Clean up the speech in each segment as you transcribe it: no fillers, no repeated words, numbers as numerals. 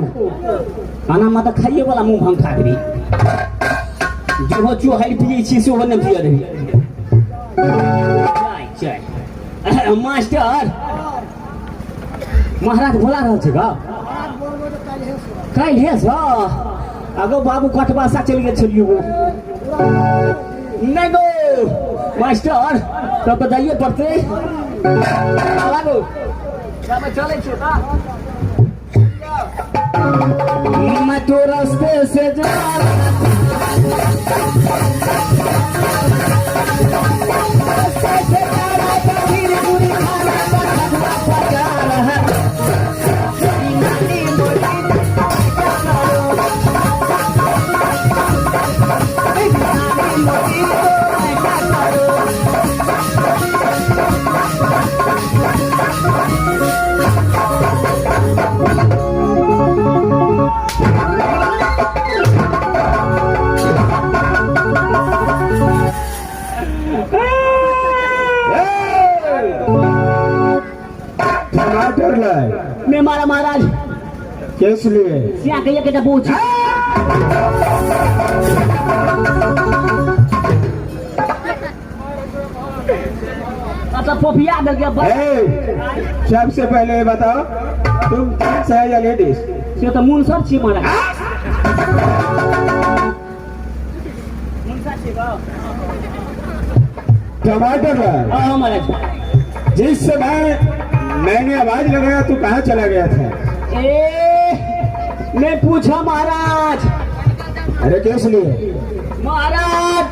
खाना में तो खाइए वाला मुंह भंग खा करी जो हो चो हर पिए छी से हो न पिए रही चाय मास्टर महाराज बोला रहल छै गा काल्हि हे सा अगो बाबू कटवा सा चल गेल छलियो नहीं गो मास्टर तब बताइए पड़ते लागो सब चले छै का मैं तो रास्ते से जा मैं मारा महाराज किस लिए क्या कहिए के पूछ अच्छा पोपिया दे गया सबसे पहले बताओ तुम जेंट्स है या लेडीज से तो मुनसर छी महाराज मुनसर छी बा टमाटर हां महाराज जिस समय मैंने आवाज लगाया तू कहाँ चला गया था मैं पूछा महाराज अरे किस लिए महाराज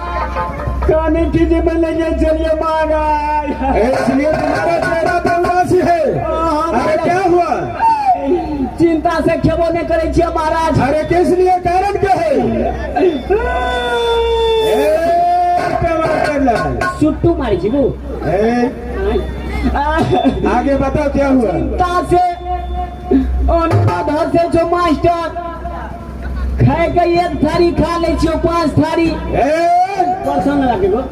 खाने की जिम्मे लेके चलिए महाराज इसलिए तुम्हारा चेहरा तो उदासी है अरे क्या हुआ चिंता से खेबो नहीं करे छिए महाराज अरे किस लिए कारण क्या है सुट्टू मारी जीबू आगे बताओ क्या हुआ चिंता से घर से जो मास्टर खाए के एक थारी खा ले छियो 5 थारी परसन लगे गो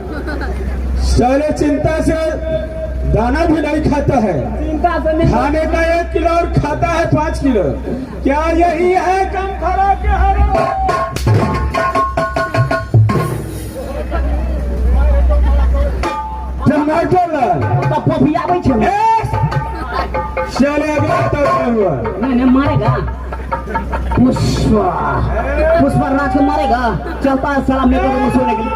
साले चिंता से दाना भी नहीं खाता है चिंता से नहीं खाने का 1 किलो और खाता है 5 किलो क्या यही है कम खरा के हरो टमाटर तो पोपिया आबै छै चले अभी बताओ क्या हुआ नहीं मारेगा पुष्पा राज को मारेगा चलता है साला मेरे को सोने के लिए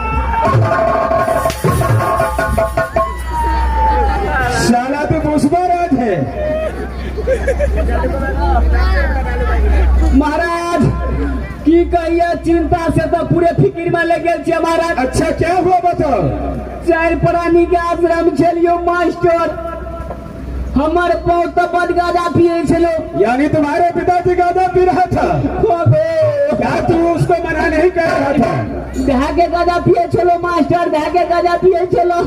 साला तो पुष्पा राज है महाराज की कहिए चिंता से तो पूरे फिक्र में लगे छे महाराज अच्छा क्या हुआ बताओ 4 प्राणी के आश्रम छलियो मास्टर हमार बहुत बद गाजा पिए छलो यानी तुम्हारे पिताजी गाजा पी रहा था क्या तू उसको मना नहीं कर रहा था धागे गाजा पिए छलो मास्टर धागे गाजा पिए छलो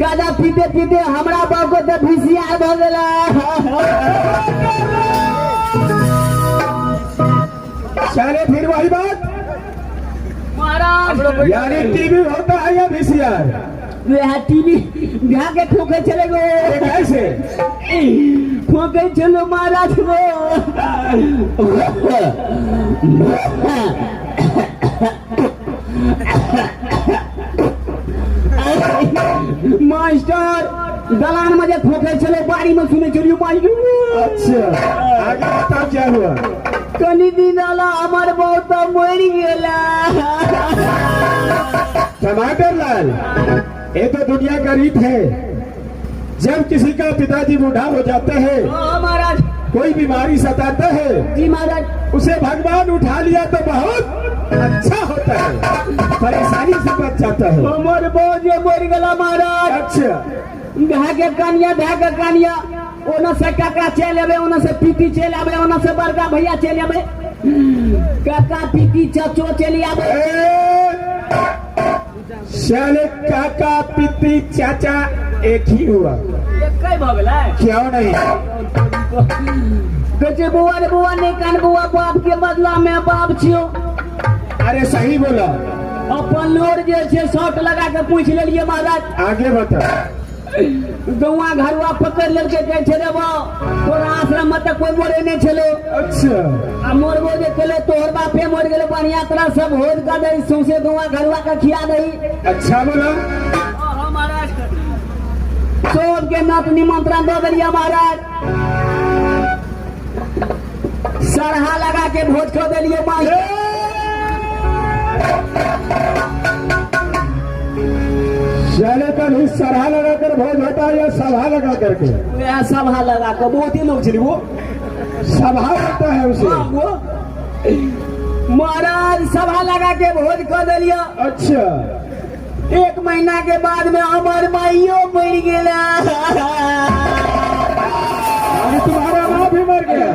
गाजा पीते पीते हमरा बाप को तो भिसिया भ गेला साले फिर वही बात महाराज यानी टीवी होता है या वीसीआर वह टीवी धागे ठोके चले गो कैसे ठोके चलो महाराज वो मास्टर दलान में जे ठोके चले बाड़ी में सुने चलियो मास्टर अच्छा आगे बताओ क्या हुआ कनी दिन वाला हमार बहुत मर गेला टमाटर लाल ये तो दुनिया का रीत है जब किसी का पिताजी बूढ़ा हो जाता है महाराज कोई बीमारी सताता है जी महाराज उसे भगवान उठा लिया तो बहुत अच्छा होता है परेशानी से बच जाता है हमार बहुत मर गेला महाराज अच्छा धागे कानिया ओना से काका चल आबे ओना से पीती चल आबे ओना से बड़का भैया चल आबे काका पीती चाचो चल आबे साले काका पिती चाचा एक ही हुआ एक भ गेलै क्यों नहीं कहे बुआ रे बुआ नहीं कान बुआ बाप के बदला में बाप छियो अरे सही बोला अपन लोर जे छे शॉट लगा के पूछ लेलिए महाराज आगे बता गौआ घरवा पकड़ लेके कहे छे बा तोरा आश्रम में तक कोई मोरे नहीं छलो। अच्छा आ मोरबो जे केले तोहर बापे मर गेले बढ़िया तरह सब भोज का दई सौसे गौआ घरवा का खिया दई। अच्छा बोला महाराज सब के नाथ निमंत्रण दे दिया महाराज। सरहा लगा के भोज खो दिलिए माई। चले कल ही सरहा लगा कर भोज होता है या सभा लगा करके? वह सभा लगा कर बहुत ही लोग चली वो सभा होता है उसे। वो महाराज सभा लगा के भोज खो दिलिया। अच्छा 1 महीना के बाद में हमार माइयो मर गेला। अरे तुम्हारा माँ भी मर गया।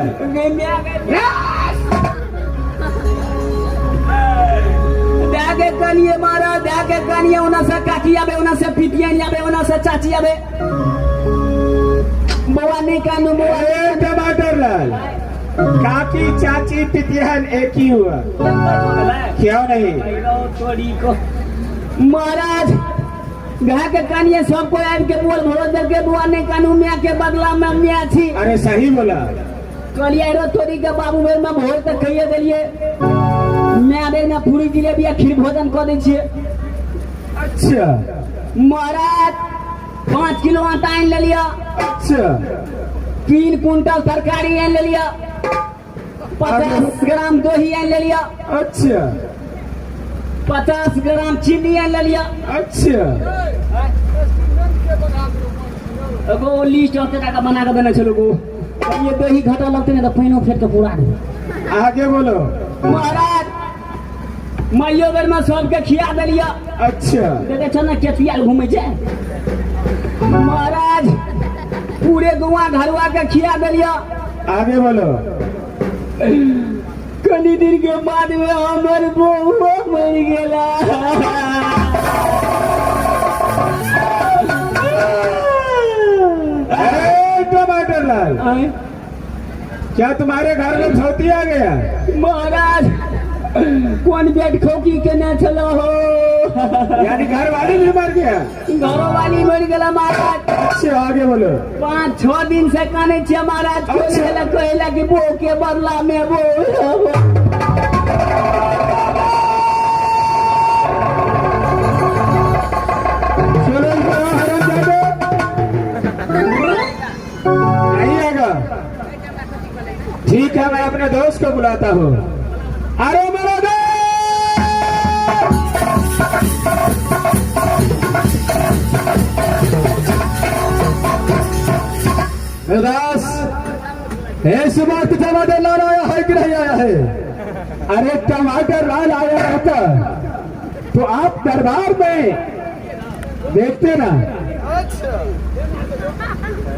के कनिए मारा दे के कनिए उना से काकी आबे उना से पितिया आबे उना से चाची आबे बउआ नहीं कानू बउआ। अरे टमाटर लाल काकी चाची पितियन एक ही हुआ क्यों नहीं? थोड़ी को महाराज घर के कनिए सबको आब के बोल भरो दे के बुआ नहीं कानू मियां के बदला में मियां छी। अरे सही बोला। कलिया रो तोरी के बाबू बेर में भोर तक कहिए देलिए मैं बेर में पूरी जिलेबी खीर भोजन कर दै छिए। अच्छा महाराज 5 किलो आटा आन ले लिया। अच्छा 3 कुंटल तरकारी आन ले लिया। 50 ग्राम दही आन ले लिया। अच्छा 50 ग्राम चीनी आन ले लिया। अच्छा एगो लिस्ट होते का बना के देने चलो गो ये दही घटा लगते ना तो पानी फेंक के पूरा दे। आगे बोलो। महाराज माइयो बेर में सबके खिया दिलिया। अच्छा देखे छ ना केतिया घूमे जाए। महाराज पूरे गौवा घरवा के खिया दिलिया। आगे बोलो। कनी दिन के बाद में हमर बउआ मर गेला। अरे टमाटर लाल क्या तुम्हारे घर में धोती आ गया? महाराज कौन बेट खोकी के न चलो हो यानी घर वाली भी मर गया? घरों वाली मर गला महाराज। अच्छा आगे बोलो। 5-6 दिन से काने छे महाराज। अच्छा। कहला कि बो के बदला में वो चलो नहीं आएगा। ठीक है मैं अपने दोस्त को बुलाता हूँ। अरे मेरा दास इस वक्त टमाटर लाल आया है कि नहीं आया है? अरे टमाटर लाल आया रहता तो आप दरबार में देखते ना।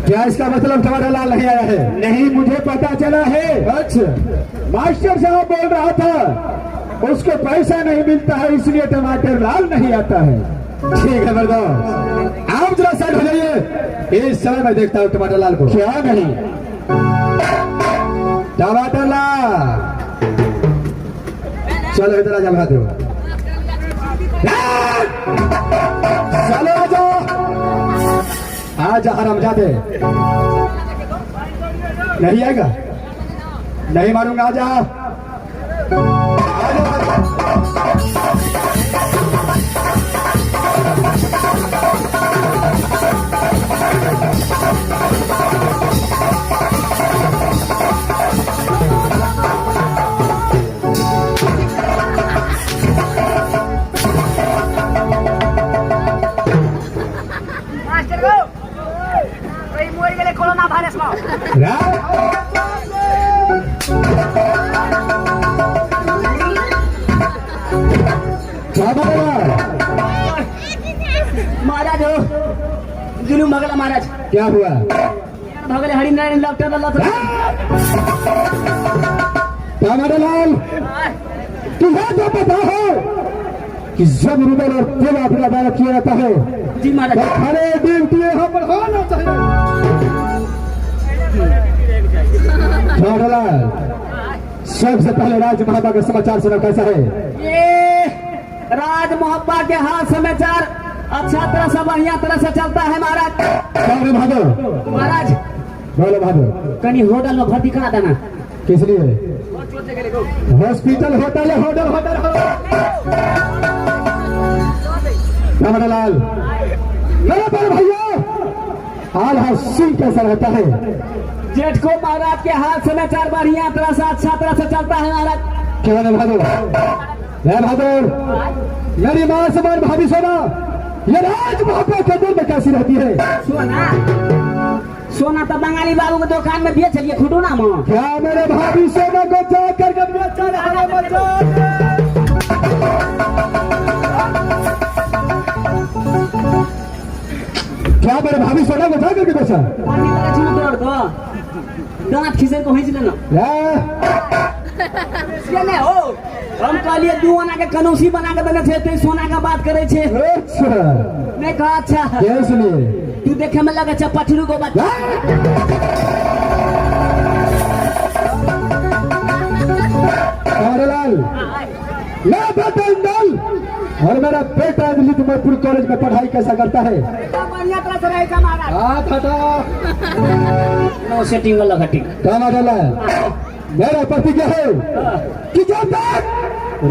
क्या इसका मतलब टमाटर लाल नहीं आया है? नहीं मुझे पता चला है। अच्छा मास्टर साहब बोल रहा था उसको पैसा नहीं मिलता है इसलिए टमाटर लाल नहीं आता है। ठीक है मर्दों आप जरा साइड हो जाइए। इस समय मैं देखता हूँ टमाटर लाल को। क्या नहीं टमाटर लाल चलो इधर आजा भाग दो। चलो आजा आजा हरामजादे। नहीं आएगा नहीं मारूंगा। आजा मास्टर को कोई मोर गेले कोरोना वायरस में। महाराज हो जुलूम भगला महाराज। क्या हुआ? भगले हरिनारायण डॉक्टर टमाटर लाल तुम्हें तो पता है कि जब रुबल और तेल अपना दावा किया जाता है जी महाराज। तो खड़े ड्यूटी हम बढ़ाना चाहिए। टमाटर लाल सबसे पहले राज महाबा का समाचार सुना कैसा है? ये राज मोहब्बा के हाथ समाचार अच्छा तरह से बढ़िया तरह से चलता है महाराज। क्या रे भादो? महाराज बोलो भादो। कहीं होटल में भर्ती करा देना। किस लिए? हॉस्पिटल होटल है, होटल होटल हो। लाल मेरे बड़े भैया हाल हासिल कैसा रहता है? जेठ को महाराज के हाथ समाचार बढ़िया तरह से अच्छा तरह से चलता है महाराज। क्या रे बहादुर? बहादुर मेरी माँ समान भाभी सोना, ये राज महापा के दिल में कैसी रहती है? सोना सोना तो बंगाली बाबू के दुकान में बेच लिए खुटूना में। क्या मेरे भाभी सोना को जा करके बेचा रहा है बच्चा? क्या मेरे भाभी सोना को जा करके बेचा? दांत खींचे को हिंच लेना। नहीं हो हम कहलिए दू आना के कनौसी बना के देने थे, तो सोना का बात करे छे। अच्छा नहीं कहा अच्छा इसलिए तू देखे में लगे अच्छा पठरू को बात। लाल मैं बेटा इंदल और मेरा बेटा लिटमपुर कॉलेज में पढ़ाई कैसा करता है? बढ़िया तरह से रहेगा महाराज। हाथ हटा। नो सेटिंग वाला घटिंग गाना डाला मेरा प्रतिज्ञा है कि जब तक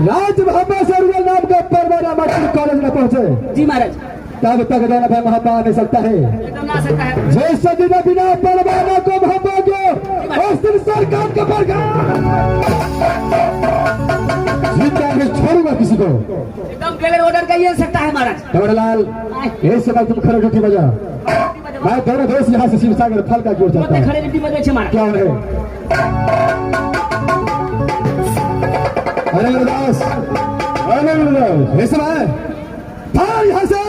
राज महापा सरुआ नाम का परवाना मटपुर कॉलेज में पहुंचे जी महाराज तब तक दाना भाई महापा आ नहीं सकता है। एकदम ना सकता है। जैसे दिन बिना परवाना को महापा को उस दिन सरकार का परगा जिंदा में छोड़ूंगा किसी को। एकदम गलत ऑर्डर का ये सकता है महाराज। कमरलाल इस समय तुम खड़े ड्यूटी बजा, मैं दोनों दोस्त यहाँ से शिवसागर फल का जोड़ जाता हूँ। खड़े ड्यूटी बजे छे महाराज। क्या है? अरे गुरुदास इस समय फल यहाँ से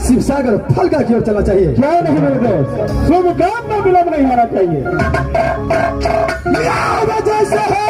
शिवसागर फल का की ओर चलना चाहिए। क्या नहीं मेरे दोस्त, शुभ काम में विलंब नहीं होना चाहिए। वजह से है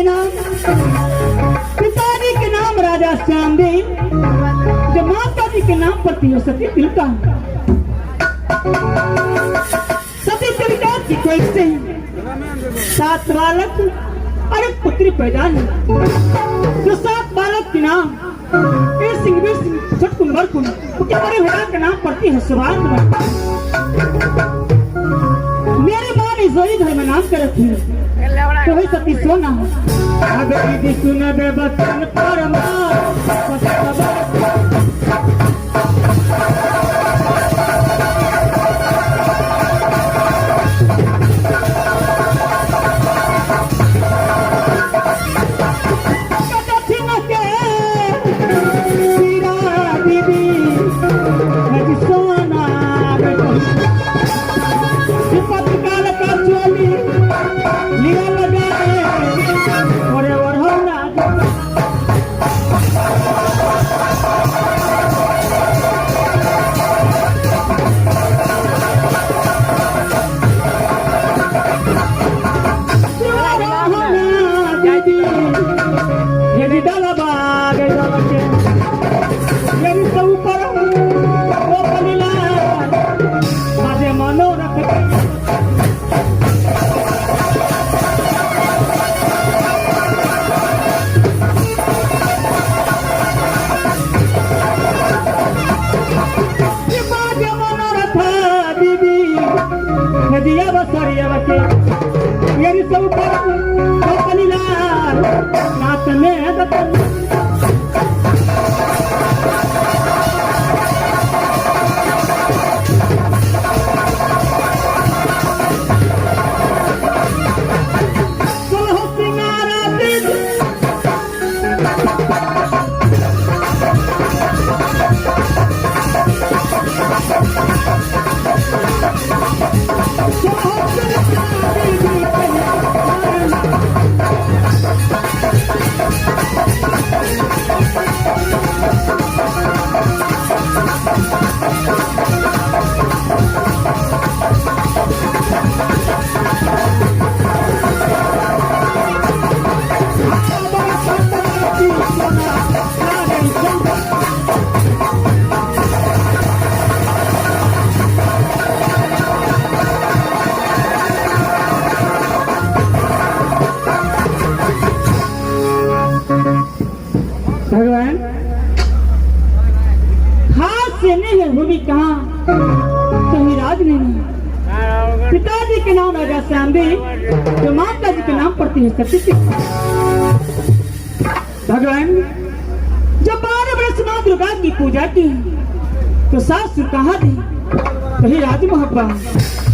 के नाम पिताजी के नाम राजा श्यामदेव, जब माता जी के नाम पर थी सती तिलका। सती तिलका की कोई से 7 बालक और एक पुत्री पैदा हुई। जो 7 बालक के नाम एक सिंह वीर सिंह छटकुन बरकुन, उनके बड़े भैया के नाम पड़ती है सुभान। मेरी माँ ने जोई घर में नाम कर रखी तो वही सती सोना। अगर दीदी सुन दे बचन परमा भगवान हाथ से नहीं है भूमि कहाँ कहीं राज नहीं। पिताजी के नाम राजा श्यामदेव, जो माता जी के नाम पड़ती है सती। भगवान जब 12 वर्ष माँ दुर्गा की पूजा की तो सास कहाँ थी कहीं राज मोहब्बा।